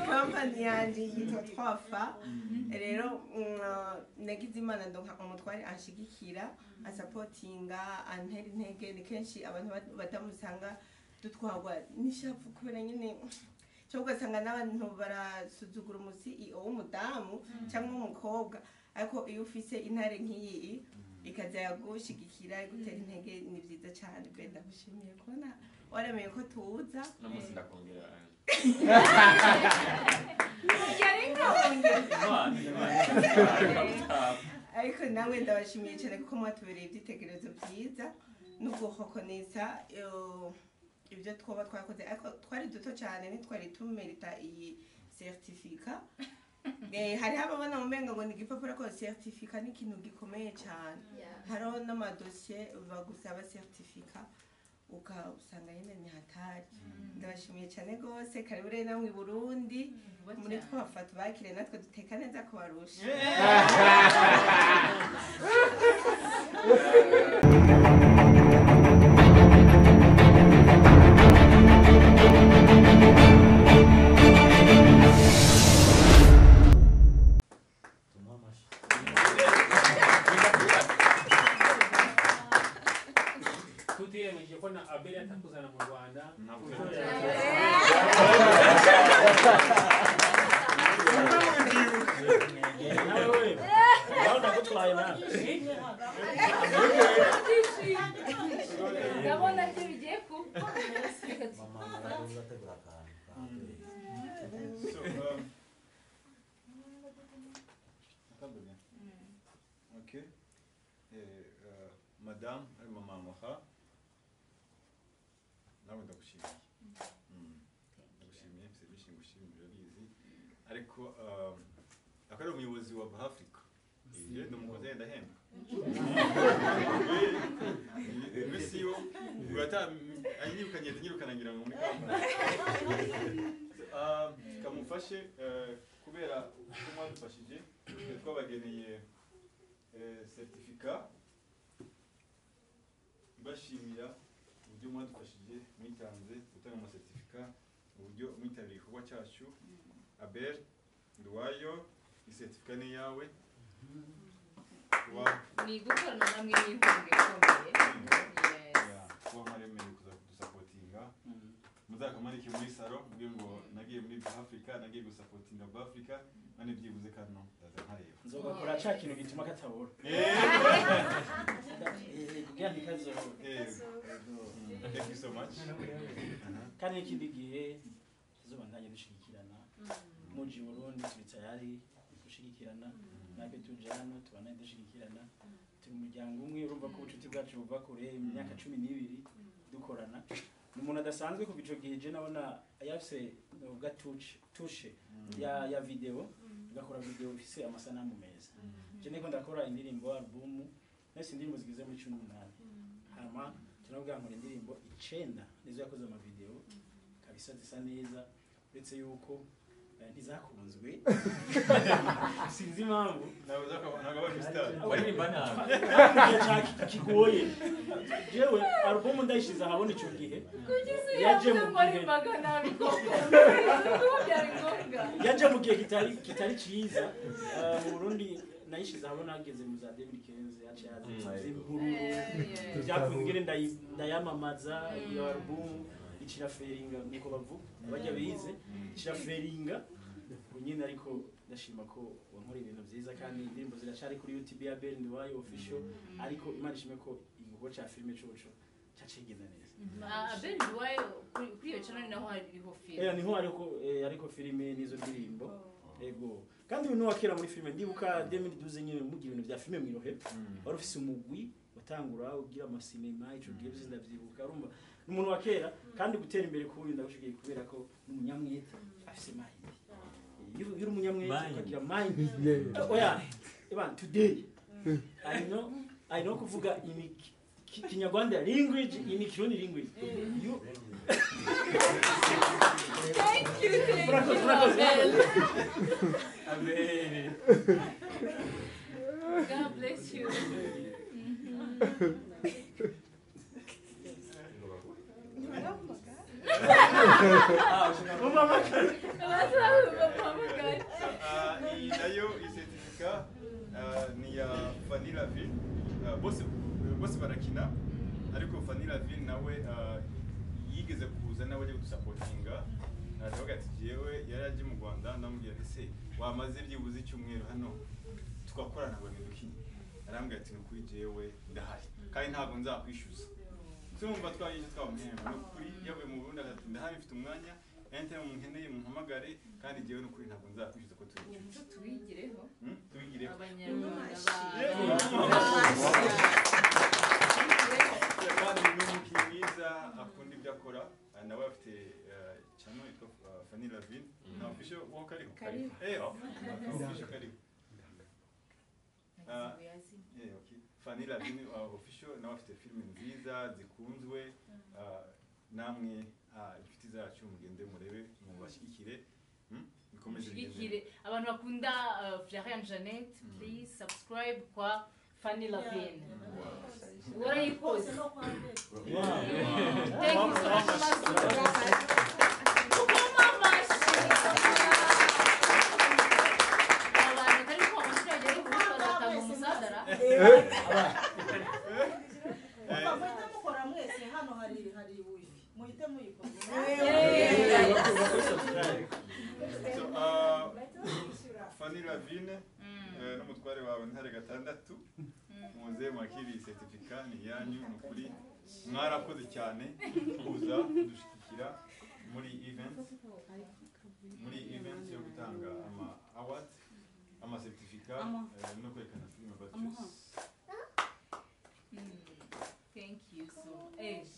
Kampani yanjye yitwa Twafa rero nagize imana ndonka umutware anshigikira asapotinga antera intege ni kenshi abantu batamusanga dutwagwa nishavu kubera nyine cyo ugasanga n'abantu barasuzugura CEO w'umudamu cyangwa umukobwa ariko iyo ufise intare nk'iyi ikaza yagushigikira igutera intege ni byiza cyane benda gushimiye kubona waremeye ko tuza namusi ndakongera ariko nawe ndabashimiye cyane kuko mwatubereye ibyitegererezo byiza n'uguhokoneza ibyo twaba twakoze ariko twari duto cyane ntitwari tumerita iyi certificat hari ababona mu menga ngo ni igipapuro ko certificat ni ikintu gikomeye cyane hariho n'amadosiye bagusaba certificat ukasanga nyine ni hatari ndabashimiye cyane rwose karibu rero namwe i Burundi muri Twafa tubakire natwe duteka neza kubarusha ABEL atakuzana mu Rwanda Okay. Madame Mama Moha nawe ndagushimiye ndagushimiye mfite byinshi ngushimira bizi ariko akari umuyobozi wa Bahafrika je ndumukoze ndahemba Messi yo urata anyirukana ngira ngo muri kampani kamufashe kubera ko mwadufashije twabageneye certificat bashimira uburyo mwadufashije mwitanze gutanga ama certificat uburyo mwitabiriye igikorwa cyacu ABEL Nduwayo certificat ni yawe ni gukorana namwe n'inkunga ikomeye kuba mwaremeye kudusapotinga muzakamara muri salo mubwiye ngo nagiye muri Africa nagiye gusapotinga Africa nane byibuze kano ndaza nkareba nzogakora cha kintu gituma katabora kugira nikazo thank you so much kandi ikindi gihe tuzobandanye dushigikirana muji Burundi turi tayari gushigikirana nabe tujana tubana dushigikirana turi umuryango umwe urumva ko ubucuti bwacu buva kure imyaka 12 dukorana umuntu adasanzwe kuva ico gihe je nabona yafise uvuga touche ya video ngakora video ifise amasanamu meza je neko ndakora indirimbo album nese indirimbo zigize muri 18 hama tunavuga ngo indirimbo 9 nizo yakoze ama video kabisa zisa neza uretse yuko ntizakunzwe sinzi impamvu nagaba Mr. waririmba nabi kigoye jewe album ndayishiza habona ico gihe yaje mu yaje mu gihe kitari cyiza mu Burundi nayishiza habona hageze mu za 2015 yaje yaje inkuru byakungira ndayamamaza iyo album ikiraferinga niko bavuga bajya bize ikiraferinga nyine ariko ndashima ko wankora ibintu byiza kandi indirimbo ziracari kuri YouTube ya ABEL Nduwayo official ariko imana ishime ko igikorwa cya filme coco cyacigenda neza ABEL Nduwayo kuri iyo channel naho hariho filme niho ariko filme nizo ndirimbo ego kandi uyu wakera muri filme ndibuka 2012 nyine mugira ibintu bya filme mwirohe wari ufise umugwi watangura ugira ama cinema ico gihe bizinda byibuka urumva n'umuntu wakera kandi gutera imbere ku uyu ndagushigiye kubera ko n'umunyamwete afise mind yuri umunyamwete ukagira mind oya even today I know kuvuga Kinyarwanda language in Kirundi language you thank you ABEL God bless you iyi nayo isertifika ni ya Fanny LAVINE bose barakina ariko Fanny LAVINE nawe yigeze kuza nawe agiye gusapotinga aravuga ati jewe yari aje mu Rwanda ndamubwira ese wamaze byibuze icyumweru hano tugakorana ngo nidukinye arambwira ati nukuri jewe ndahari kandi ntabwo nzakwishyuza tumva twayije twamuhemba nukuri yavuye mu Burundi ati ndahari mfite umwanya ente mu nkeneye mu mpamagare kandi jewe nukuri ntabwo nzakwishyuza ko tubigireho tubigireho kandi n'umukinnyi mwiza akunda ibyo akora nawe afite channel yitwa Fanny LAVINE na official wo kariho official kariho okay Fanny LAVINE official nawe afite filime nziza zikunzwe namwe inshuti zacu mugende murebe mubashyigikire bikomeze abantu bakunda Fleury and Jeannette please subscribe kwa Fanny LAVINE warayikoze thank you so much Fanny LAVINE n'umutware wawe ntare gatandatu muze mwakiri certificat ni yanyu nukuri mwarakoze cyane kuza kudushikira muri event yo gutanga ama awards ama certificat no kwerekana filime batches. thank you so much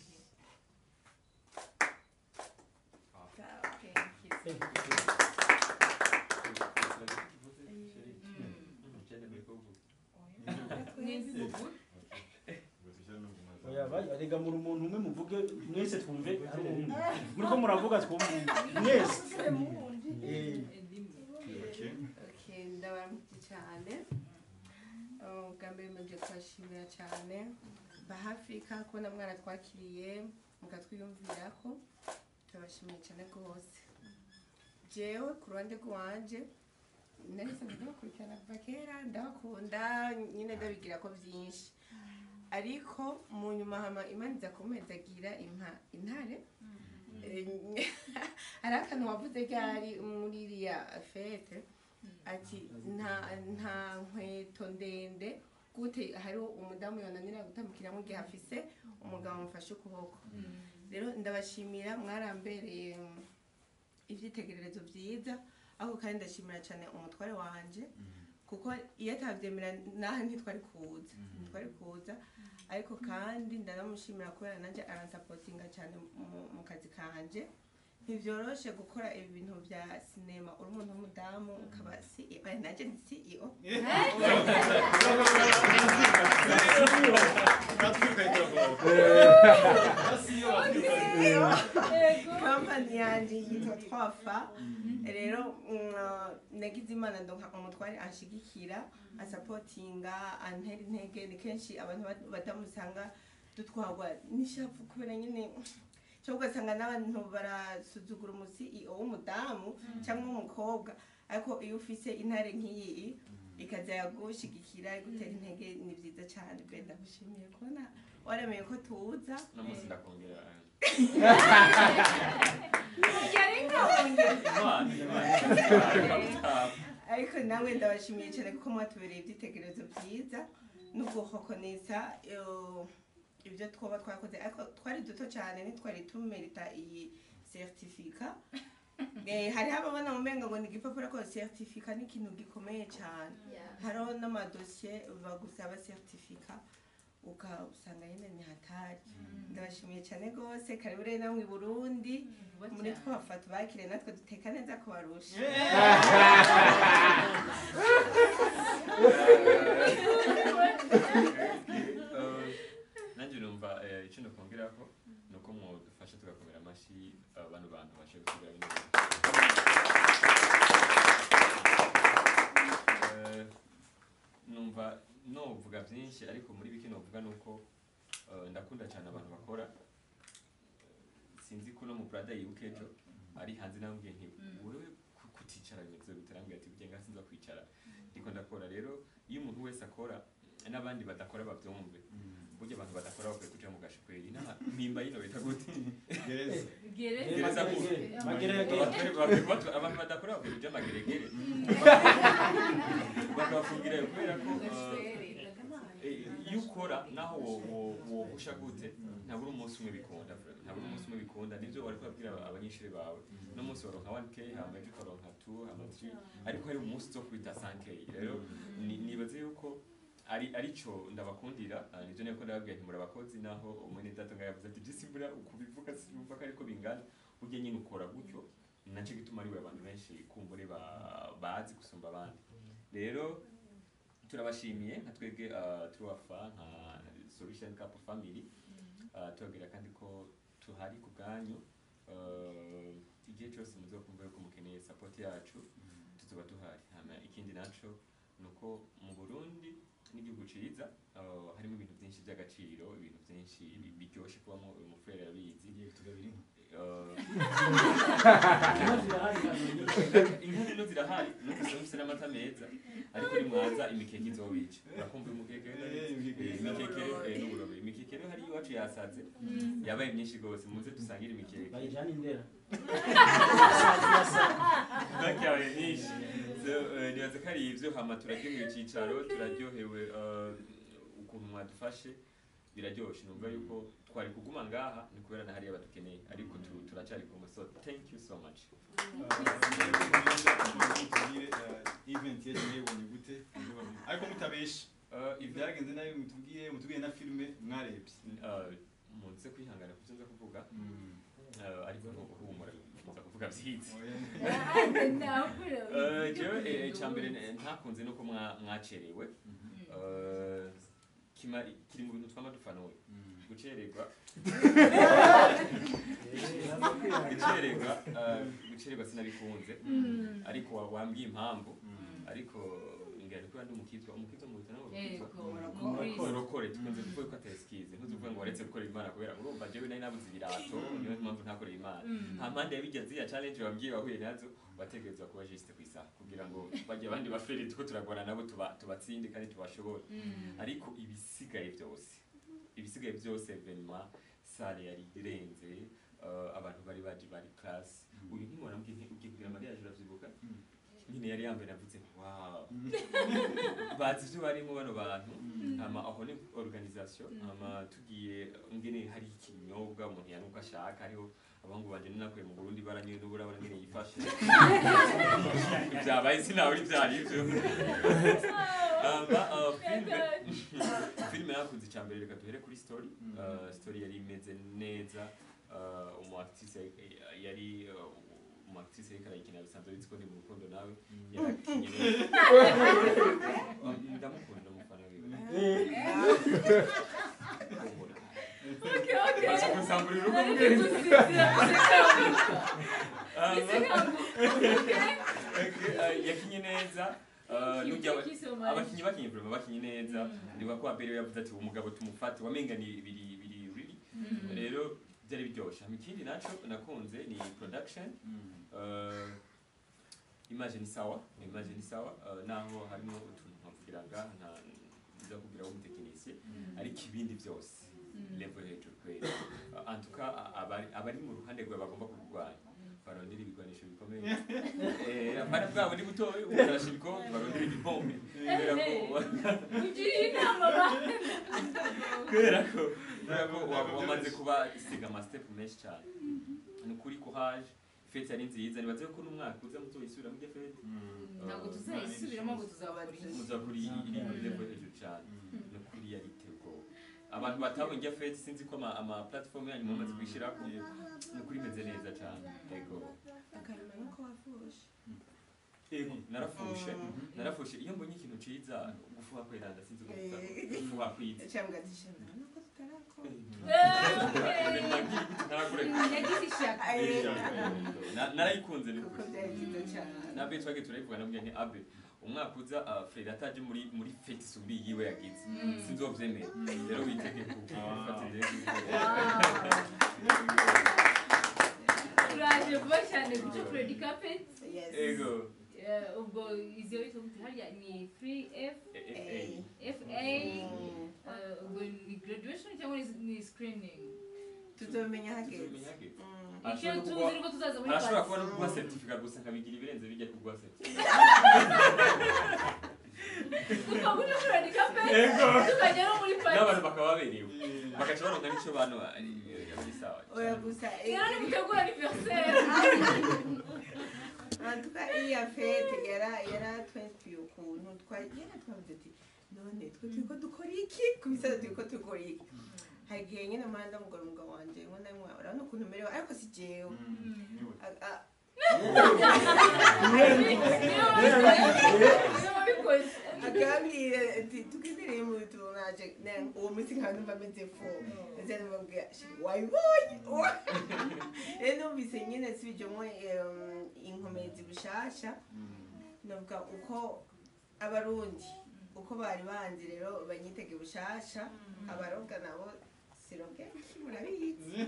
Rega muri umuntu umwe muvuge mwese twumve ari umuntu muri ko muravuga twumve mwese okay ndabaramutse cyane ubwambere muje kwashimira cyane Bahafika ko na mwana twakiriye mukatwiyumvirako turabashimiye cyane rwose jewe ku ruhande rwanje nahise ndabakurikirana kuva kera ndabakunda nyine ndabigira ko byinshi ariko mu nyuma hama Imana iza kumpezagira intare hari akantu wavuze ryari muri iriya fete ati nta nkweto ndende gute hari umudamu yonanira gutambukiramo igihe afise umugabo amufashe ukuboko rero ndabashimira mwarambereye ivyitegererezo byiza aho kandi ndashimira cyane umutware wanje kuko iyo atabyemera naho ntitwari kuza ariko kandi ndanamushimira kubera nanjye aransapotinga cyane mu kazi kanje ntibyoroshe gukora ibintu bya sinema uri umuntu w'umudamu ukaba CEO nanjye ndi CEO company yanjye yitwa Twafa rero nagize Imana ndonka umutware anshigikira asapotinga antera intege ni kenshi abantu batamusanga dutwagwa nishavu kubera nyine cyo ugasanga n'abantu barasuzugura CEO w'umudamu cyangwa umukobwa ariko iyo ufise intare nk'iyi ikaza yagushigikira igutera intege ni byiza cyane benda gushimiye kubona waremeye ko tuza namusi ndakongera ariko nawe ndabashimiye cyane kuko mwatubereye ibyitegererezo byiza n'ubwohokonesa ibyo twoba twakoze ariko twari duto cyane ntitwari tumerita iyi certificat hariho ababona mu menga ngo ni igipapuro ko certificat ni ikintu gikomeye cyane hariho n'amadosiye bagusaba certificat usanga nyine ni hatari ndabashimiye cyane rwose karibu rero namwe i Burundi muri Twafa tubakire natwe duteka neza kubarusha nanjye numva icyo nakongeraho ni uko mudufasha tugakomera amashyi bano bantu bashe gusubira bino numva novuga byinshi ariko muri biki novuga nuko ndakunda cyane abantu bakora sinzi ko no mu umubrada yibuke ejo ari hanze namubwiye nti wewe kuticara bimeze bitarambye ati bugenge sinza kwicara ndiko ndakora rero iyo umuntu wese akora n'abandi badakora bavyumve burya abantu badakora bakwiye kuja mu gashikweri mpimba yino bita gute gereza abantu badakora bakwiye kuja mageregere bakabafungira kubera ko iyo ukora naho wohusha gute ntabura umunsi umwe bikunda ntabura umunsi umwe bikunda nivyo wari kubabwira abanyeshuri bawe no munsi waronka 1k hama ejo ukaronka 2 hama 3 ariko hari umunsi zo kwita 5k rero nibaze yuko arico ndabakundira nivyo niko ndababwira nti murabakozi naho umwene data ngayavuze ati jisimbura ukubivuga sinumva ko ariko bingana burya nyine ukora gutyo naco gituma ari we abantu benshi kumbure bazi gusumba abandi rero turabashimiye nka twebwe tuwafa nka Solution Cup Family tubabwira kandi ko tuhari ku bwanyu igihe cyose muzokumva yuko mukeneye support yacu tuzoba tuhari ikindi naco nuko mu Burundi n'igihugu ciza harimo ibintu byinshi by'agaciro ibintu byinshi biryoshe kubamo umufrere yabizi inka zirahari n'ubusomse n'amata meza ariko ni mwaza imikeke izobica urakumva umukeke n'uburobe imikeke rero hari iwacu yasaze yabaye myinshi rwose muze dusangire imikeke bayijana indera yabaye myinshi nibaza ko ari ivyo hama turaryohewe icicaro turaryohewe ukuntu mwadufashe biraryoshe numva yuko twari kuguma ngaha ni kubera na hariya badukeneye ariko turacari kumwe so thank you so much event yeje mwebonye gute ariko mutabesha ibyagenze nayo mutubwiye na filme mwarebye munze kwihangana kuvyo nza kuvuga ariko humura nza kuvuga vyiza jewe icambere ntakunze nuko mwacerewe kiri mu bintu twama dufanuye gucererwa sinabikunze ariko wambwiye impamvu ariko ingana ko ndi umukizwa mu bitano urokore tukunze kuvuga ko ateskize ntuzuvuga ngo waretse gukora imana kubera urumva jewe nari nabuze ibirato niyo mpamvu ntakora imana nta mpande yabigeze ya challenge wambwiye wahuye nazo wategerezwa kuba juste kwisaha kugira ngo bajye abandi baferi tuko turagwana nabo tubatsinde kandi tubashobora ariko ibisigaye byose evenement sale yari irenze abantu bari bari class uyu nkimona ugiye kugira mariage uravyibuka nyine yari yambaye navuze wow bazi byo barimo bano bantu aho ni organisation tugiye ngene hari ikinyobwa umuntu yanuka ashaka hariho abangu banje nakuye mu Burundi baranywe n'ubura barangene yifashe byabaye sinawe byari byo filme yakunze icyambere reka duhere kuri story yari imeze neza umuartiste yari umuartiste yari karayikina bisanzwe bitsko ni mu rukundo nawe yarakinye ndamukunda umufana wiwe Okay. Basakuzambura urugo yakinye neza abakinyi bakinye neza ndiba ko ABEL yavuze ati umugabo tumufate wamenga ni biri really rero byari biryosha ikindi naco nakunze ni production image ni sawa naho harimo utuntu nkavugira ngaha nza kugira wo umutekinisiye ariko ibindi byose level hejuru kweli antuka abari mu ruhande rwe bagomba kurwanya barondera ibigwanisho bikomeye abana bwabo ni butoye ukarashiriko barondera ibombe kubera ko wamaze kuba isiga ama step menshi cyane nukuri ko haje fete ari nziza nibaze ko n'umwaka uza muzoyisubira mu fete ntabwo tuzayisubiramo ngo muzakuri iri muri level hejuru cyane nukuri yari tego abantu batabonye fete sinzi ko ama platform yanyu mumaze kwishirako nukuri meze neza cyane tego akarema ko wafushe narafushe iyo mbonye ikintu ciza gufuha kweranda sinzi gufuha kwiza cyangwa dishimana nuko tutarako narayikunze kuko byari byiza cyane nabe twage turayivuga nabwiye nti ABEL umwaka uza Fleury ataje muri fete sumbi yiwe yagize sinzovyemera rero witege ku turaje vuba cyane guca Fleury carpet. Yes. Ego. Ubwo izo bito gute harya ni 3F FA ubwo ni graduation cyangwa ni screening. Tuzomenya hageze. Icyo tuzi ko tuzaza muri arashobora kuba no kuguha certificate gusa nkabigira ibirenze bijya kuguha certificate. Tukabuja Fleury carpet. Tukajya no muri party. N'abantu bakaba baberewe. Bagaca baronka n'icyo bantu ari sawa. Oya gusa. Yari gutegura anniversaire. Antuka iya fete yara 20 ukuntu twagera twavuze ati none twe turiko dukora iki kubisaba turiko dukora iki hagiye nyine amanda umugabo wanje ngo namwe urabona ukuntu merewe ariko si jewe agambira ati tugendere mu tunaje uwo munsi nkaba numva meze fo ndetse numva wayibonye numvise nyine sibijemo inkomezi bushasha navuga uko abarundi uko bari banzi rero banyitege bushasha abaroga nabo siroge murabizi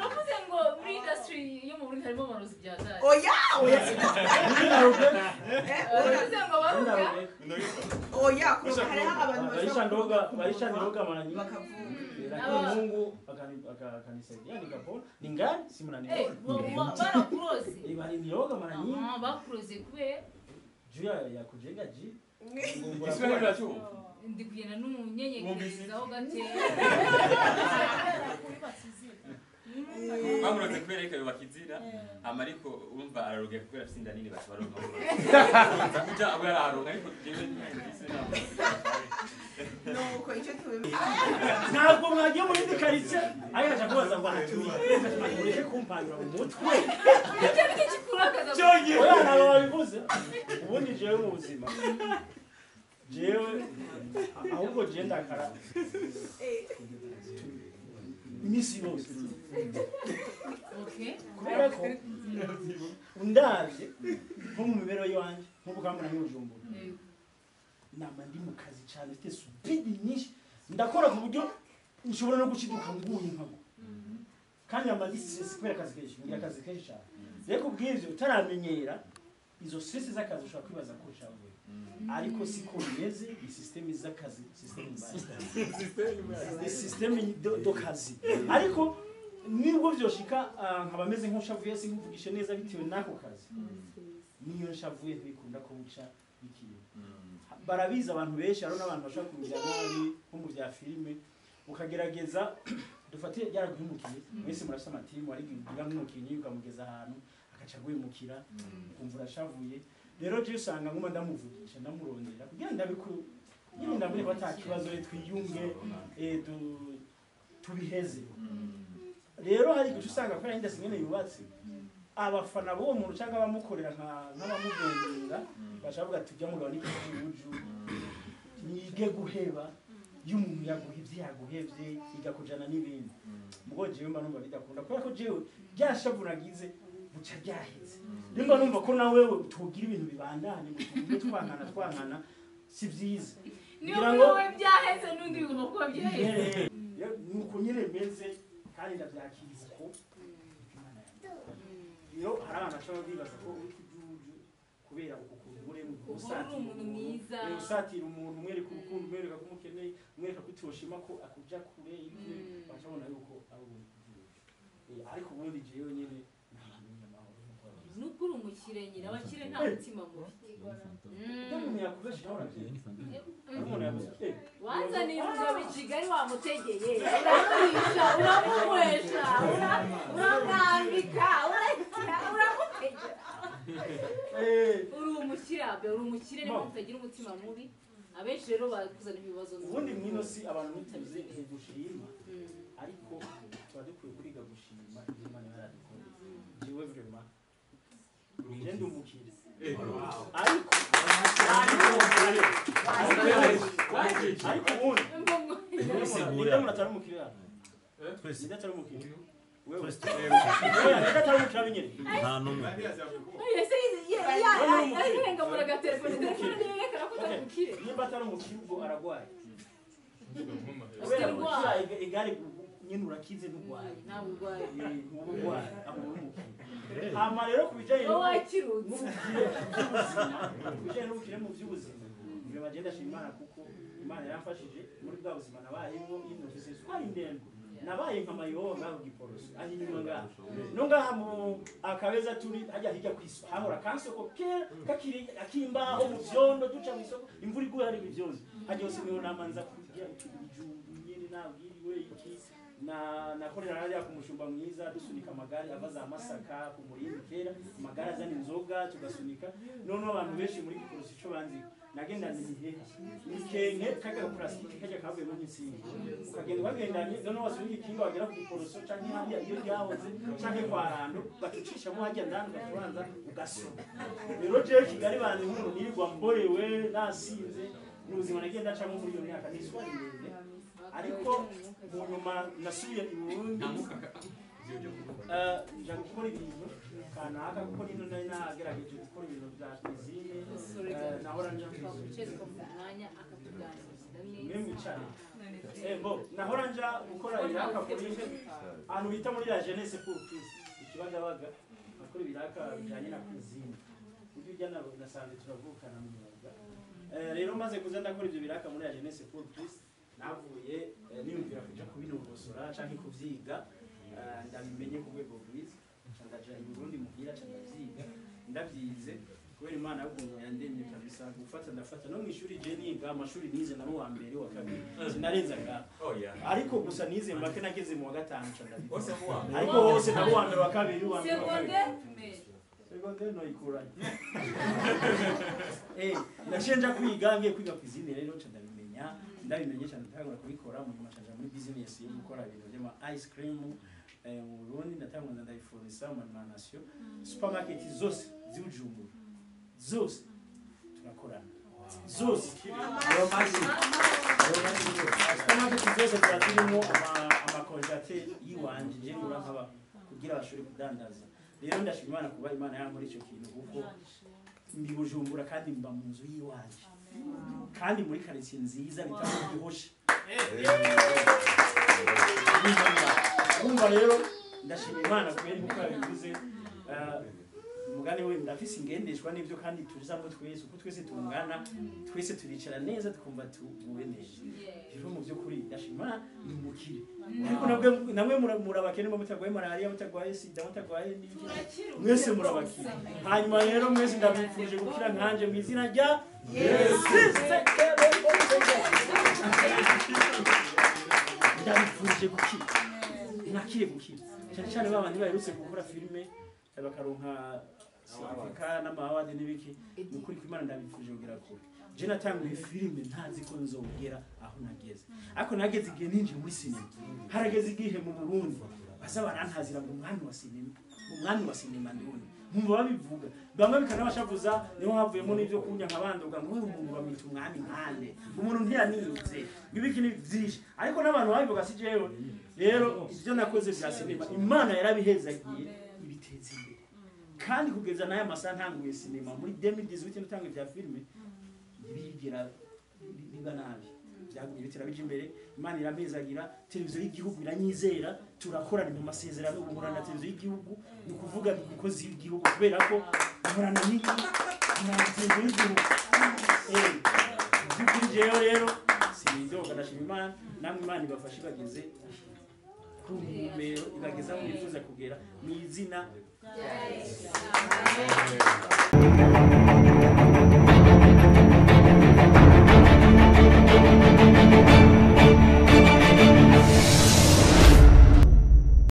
Nukuze ngo muri industry yo mu Burundi harimo amarozi byazaje. oya Nukuze ngo baruga. oya kuko hari abantu baisha ndoga mara nyingi bakavuga lakini Mungu akanisaidia nikapona ningali si mnaniona Bana kurozi. bali nioga mara nyingi Bakuroze kwe juu ya kujenga ji Iswahili cyo. ndi kugenda n'umunyenyekerezaho gake. Bamuroze kubera ariko bakizira amariko urumva araroga kubera afite inda nini bashabaronka. Kuja abo yararonka ariko jewe ntise nabo. nuko icyo tuwe ntabwo mwagiye muri ndi karitsiye ariko aje kubaza ngo aratuye ureke kumpangira mu mutwe Icyo ni kikurakaza. oya ntabwo babivuze ubundi jewe mu buzima jewe ahubwo je ndakara imisi yose Okay. kubera ko undavye nko mu mibereho yanje nk'uko kamura n'ubujumbura nama ndi mu kazi cyane mfite subidi nyinshi ndakora ku buryo nshobora no guciduka nguye nkago kandi amazi stress kubera akazi kenshi ngira akazi kenshi cyane rero kubw'ivyo utaramenyera izo stress z'akazi ushobora kwibaza ko ushavuye ariko siko bimeze ni system z'akazi system do kazi ariko nibwo byoshika nkabameze nk'ushavuye sinkuvugishe neza bitewe n'ako kazi niyo nshavuye ntibikunda ko buca bikiye barabiza abantu benshi ari n'abantu bashaka kugira nabi nko mu bya filime ukagerageza dufate yaraguhimukiye mwese murafite amatimu ari kugira nk'umukinyi ukamugeza ahantu akaca guhimukira ukumva urashavuye rero je usanga nkuma ndamuvugisha ndamurondera kugira ndabiku nyine ndabure ko atakibazo twiyunge tubiheze rero hari guca usanga ko yindi singene yubatse abafana bo muntu cyangwa bamukorera nk'abamugendera bashavuga tujya mu gabani k'ubuju nige guheba y'umuntu yaguhivye yaguhevye igakujana n'ibindi mugo jewe mba numva bidakunda kubera ko jewe byashavuragize buca byaheze nimba numva ko nawe tugira ibintu bibandanye mu twankana si vyiza Niyo wowe byaheze n'undi bigomba kuba byaheze. nuko nyine meze kandi ndabyakiriza ko iyo hari abantu bashobora kwibaza ko uri kujuju kubera uko kugure usatira umuntu umwereka urukundo umwereka ko umukeneye umwereka ko utoshima ko akuja kure ibyo bacabona yuko ari ubujuju ariko ubundi jewe nyine Nukuri umukire nyine abakire nta mutima mubi. umuntu yakubesha Wanzanira umugabo i Kigali wamutegeye uramuhisha uramuhwesha uramwambika uramutegera uri umukire abe uri umukire niba utagira umutima mubi abenshi rero bakuzana ibibazo ubundi mwino si abantu mutuze gushima ariko tuba dukwiye kwiga gushima Imana yaradukoreye jewe vraiment ngende umukire ariko ubundi atari umukire twese atari umukire wewe atari umukire binyere nta numwe yarengamuraga telefone niyo yerekana ko utari umukire nimba atari umukire ubwo aragwaye Ufite indwara. igare nyene urakize n'ugwaye nawe urwaye ubugwaye aho umukire hama rero kubijanye n'ubukire mu by'ubuzima ibyo bagenda shimana kuko Imana yaramfashije muri bwa buzima nabayemo y'inofise swari ndende nabaye nka mayonga ugiporoso aho inyuma ngaha no ngaha mu akabeza turi hajya hirya kw'isoko hahora kansoko kera kakiri akimbaho mu vyondo duca mu isoko imvura iguye hari ibivyondo hajya hose niho namanza kurya ibijumbu nyene nabwiriwe iki nakorera hariya ku mushumba mwiza dusunika amagare ava za Masaka ku Murindi kera amagare azana inzoga tugasunika noneho abantu benshi muri giporoso ico banzi nagenda niheha nikenke kaga plastique kajya kavuyemo n'insinga ukagenda wagendanye noneho wasunika ikinga wagera ku giporoso canke hariya iyo ryahoze canke kwa rando batucishamo hajya ndani ugabanza ugasoma rero je Kigali banze nk'umuntu nirirwa mborewe nasinze n'ubuzima nagenda acamo muri iyo myaka niswari ndende ariko mu nyuma nasubiye i Burundi nja gukora ibintu kanaka kuko nino nari nagerageje gukora ibintu bya cuisine nahora nja nahora nja gukora ibiraka kuri ahantu bita muri la jeunesse pour tous ikibagabaga akora ibiraka bijanye na cuisine ibyo ujyana nasanze turavukana mu mwuga rero maze kuza ndakora ibyo biraka muri la jeunesse pour tous navuye niyumvira kuja kubinogosora canke kuvyiga ndabimenye ku rwego rwiza ndaja i Burundi muhira ndavyiga ndavyize kubera Imana y'ukuntu yandemye kabisa gufata ndafata no mwishuri je niga amashuri nize nabo wa mbere wa kabiri sinarenzaga ariko gusa nize mbake nageze mu wa gatanu bose mu wa mbere ariko hose nabo wa mbere wa kabiri wa mbere seconde no ikuranye nashenja kwiga ngiye kwiga cuisine rero ndabimenye cyane ndagura kubikora mu nyuma cyane muri business yo gukora ibintu by'ama ice cream mu Burundi natangwa ndayifurisa mu manation supermarket zose z'Ubujumbura zose turakorana zose supermarket zose turimo amakonjate yiwanje je nkaba kugira bashobore kudandaza rero ndashima Imana kuba Imana yankora icyo kintu kuko ndi Bujumbura kandi mba mu nzu yiwanje kandi muri quartier nziza bitagihoshe umva rero ndashima Imana kubera uko yabivuze umugani we ndafise ingendeshwa n'ibyo kandi turizamo twese uko twese tungana twese turicara neza tukumva tuguwe neza rero mu by'ukuri ndashima ni mukire ariko namwe murabakene mu mutagwaye malaria mutagwaye sida mutagwaye n'iki mwese murabakire hanyuma rero mwese ndabifuje gukira nkanje mu izina rya Yesu ndabifuje gukira nakire gukira cyane cyane babandi baherutse gukora filme bakaronka Afrika n'amawadi n'ibiki n'ukuri kw'Imana ndabifuje kugira kure je natanguye filme ntazi ko nzogera aho nageze ariko nageze igihe ninje muri sinema harageze igihe mu Burundi basa barantazira mu mwami wa sinema ndone mumva babivuga bamwe bikanabashavuza niho havuyemo n'ivyo kunya nkabandoga ngo umuntu bamwita umwami nkande umuntu ntiyanize bibiki ni vyinshi ariko n'abantu babivuga si jewe rero ivyo nakoze bya sinema Imana yarabihezagiye ibiteze imbere kandi kugeza naye amasaha ntanguye sinema muri 2018 n'utanga bya filme bigera biba nabi byagumye bitera bije imbere Imana irampezagira televiziyo y'igihugu iranyizera turakorana mu masezerano umurana televiziyo y'igihugu ni kuvuga bikoze y'igihugu kubera ko umurana n'iki televiziyo y'igihugu by'ukuri jewe rero sinzoga ndashima Imana namwe Imana ibafashe bageze ku numero ibageza aho bifuza kugera mu izina rya Yesu.